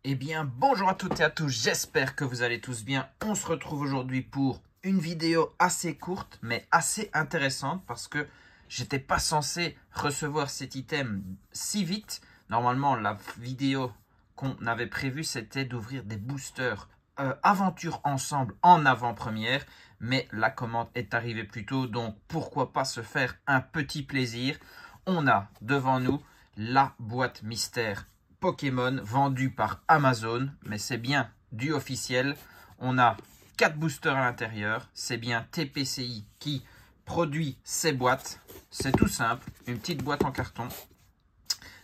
Eh bien, bonjour à toutes et à tous, j'espère que vous allez tous bien. On se retrouve aujourd'hui pour une vidéo assez courte, mais assez intéressante parce que j'étais pas censé recevoir cet item si vite. Normalement, la vidéo qu'on avait prévue, c'était d'ouvrir des boosters aventure ensemble en avant-première. Mais la commande est arrivée plus tôt, donc pourquoi pas se faire un petit plaisir. On a devant nous la boîte mystère Pokémon vendu par Amazon, mais c'est bien du officiel. On a 4 boosters à l'intérieur. C'est bien TPCI qui produit ces boîtes. C'est tout simple, une petite boîte en carton.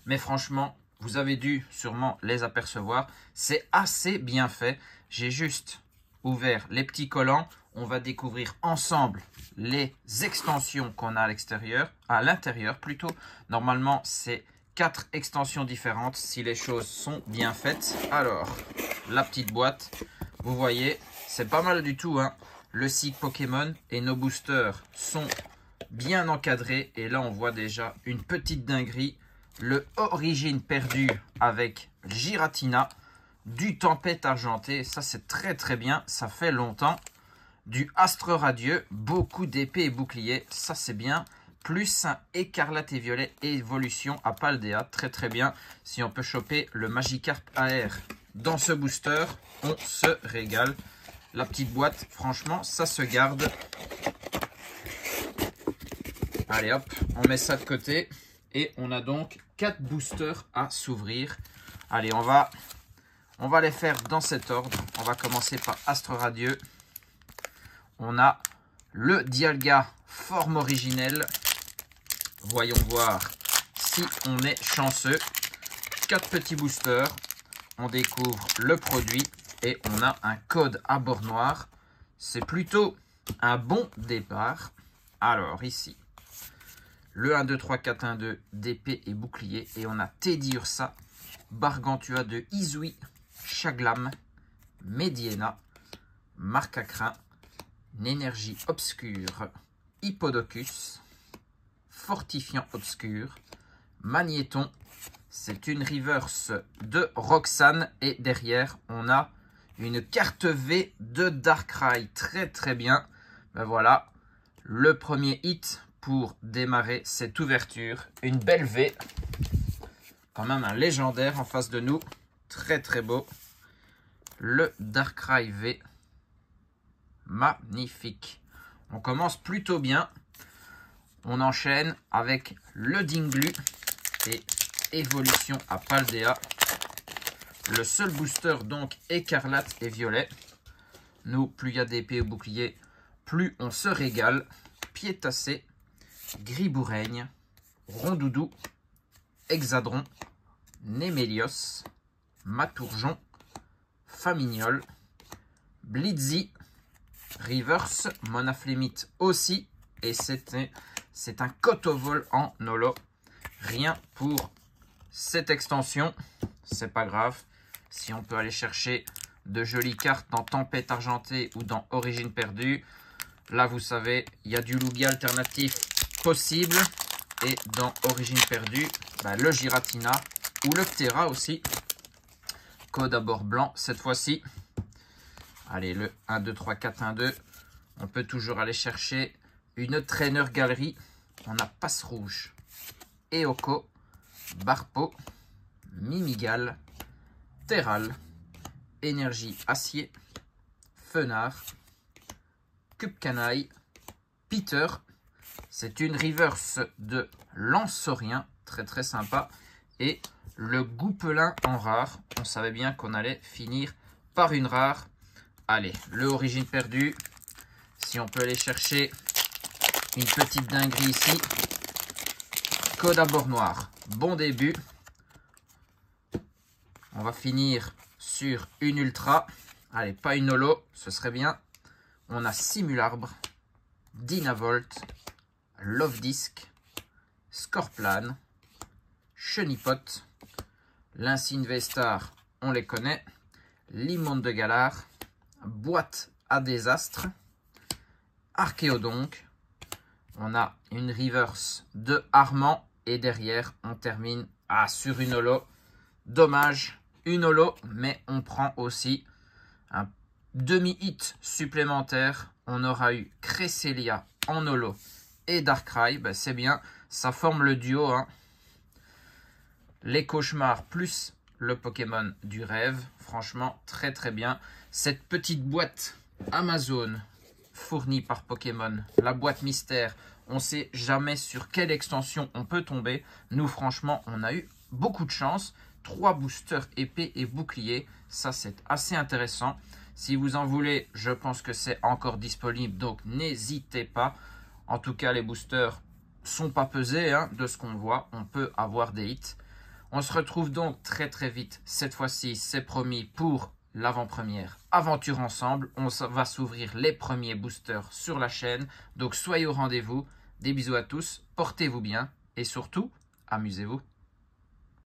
Mais franchement, vous avez dû sûrement les apercevoir. C'est assez bien fait. J'ai juste ouvert les petits collants. On va découvrir ensemble les extensions qu'on a à l'intérieur plutôt. Normalement, c'est 4 extensions différentes si les choses sont bien faites. Alors, la petite boîte, vous voyez, c'est pas mal du tout, hein. Le site Pokémon et nos boosters sont bien encadrés. Et là, on voit déjà une petite dinguerie. Le Origine perdu avec Giratina. Du Tempête argentée, ça c'est très très bien, ça fait longtemps. Du Astre radieux, beaucoup d'épées et boucliers, ça c'est bien. Plus un écarlate et violet évolution à Paldea, très très bien. Si on peut choper le Magikarp AR dans ce booster, on se régale. La petite boîte, franchement, ça se garde. Allez hop, on met ça de côté. Et on a donc 4 boosters à s'ouvrir. Allez, on va les faire dans cet ordre. On va commencer par Astre radieux. On a le Dialga forme originelle. Voyons voir si on est chanceux. 4 petits boosters. On découvre le produit et on a un code à bord noir. C'est plutôt un bon départ. Alors ici, le 1, 2, 3, 4, 1, 2 d'épée et bouclier. Et on a Teddy Ursa, Bargantua de Izui, Chaglam, Mediena, Marcacrin, Énergie obscure, Hippodocus, Fortifiant obscur, Magnéton. C'est une reverse de Roxane et derrière on a une carte V de Darkrai. Très très bien. Ben voilà, le premier hit pour démarrer cette ouverture. Une belle V. Quand même un légendaire en face de nous. Très très beau. Le Darkrai V. Magnifique. On commence plutôt bien. On enchaîne avec le Dinglu et évolution à Paldea. Le seul booster donc écarlate et violet. Nous, plus il y a d'épée ou bouclier, plus on se régale. Piétassé, Griboureigne, Rondoudou, Hexadron, Némélios, Matourjon, Famignol, Blitzy, Reverse, Monaflémite aussi. Et c'est un Cotovol en holo. Rien pour cette extension. C'est pas grave. Si on peut aller chercher de jolies cartes dans Tempête argentée ou dans Origine perdue. Là, vous savez, il y a du Lugia alternatif possible. Et dans Origine perdue, le Giratina ou le Ptera aussi. Code à bord blanc cette fois-ci. Allez, le 1, 2, 3, 4, 1, 2. On peut toujours aller chercher une Trainer Galerie. On a Passe Rouge, Eoko, Barpo, Mimigal, Terral, Énergie Acier, Fenard, Cubcanaille, Peter. C'est une reverse de Lanceorien, très très sympa. Et le Goupelin en rare. On savait bien qu'on allait finir par une rare. Allez, le Origine perdue. Si on peut aller chercher une petite dinguerie ici. Code à bord noir. Bon début. On va finir sur une ultra. Allez, pas une holo, ce serait bien. On a Simularbre, Dynavolt, Love Disc, Scorplan, Chenipote, l'Insigne Vestar, on les connaît. L'Immonde de Galar, Boîte à désastre, Archéodonc. On a une reverse de Armand et derrière on termine sur une holo. Dommage, une holo, mais on prend aussi un demi-hit supplémentaire. On aura eu Cresselia en holo et Darkrai. Ben, c'est bien, ça forme le duo. Hein. Les cauchemars plus le Pokémon du rêve. Franchement, très très bien. Cette petite boîte Amazon fournie par Pokémon, la boîte mystère. On ne sait jamais sur quelle extension on peut tomber. Nous, franchement, on a eu beaucoup de chance. 3 boosters épée et bouclier. Ça, c'est assez intéressant. Si vous en voulez, je pense que c'est encore disponible. Donc, n'hésitez pas. En tout cas, les boosters sont pas pesés. Hein, de ce qu'on voit, on peut avoir des hits. On se retrouve donc très très vite. Cette fois-ci, c'est promis pour l'avant-première aventure ensemble. On va s'ouvrir les premiers boosters sur la chaîne. Donc, soyez au rendez-vous. Des bisous à tous. Portez-vous bien. Et surtout, amusez-vous.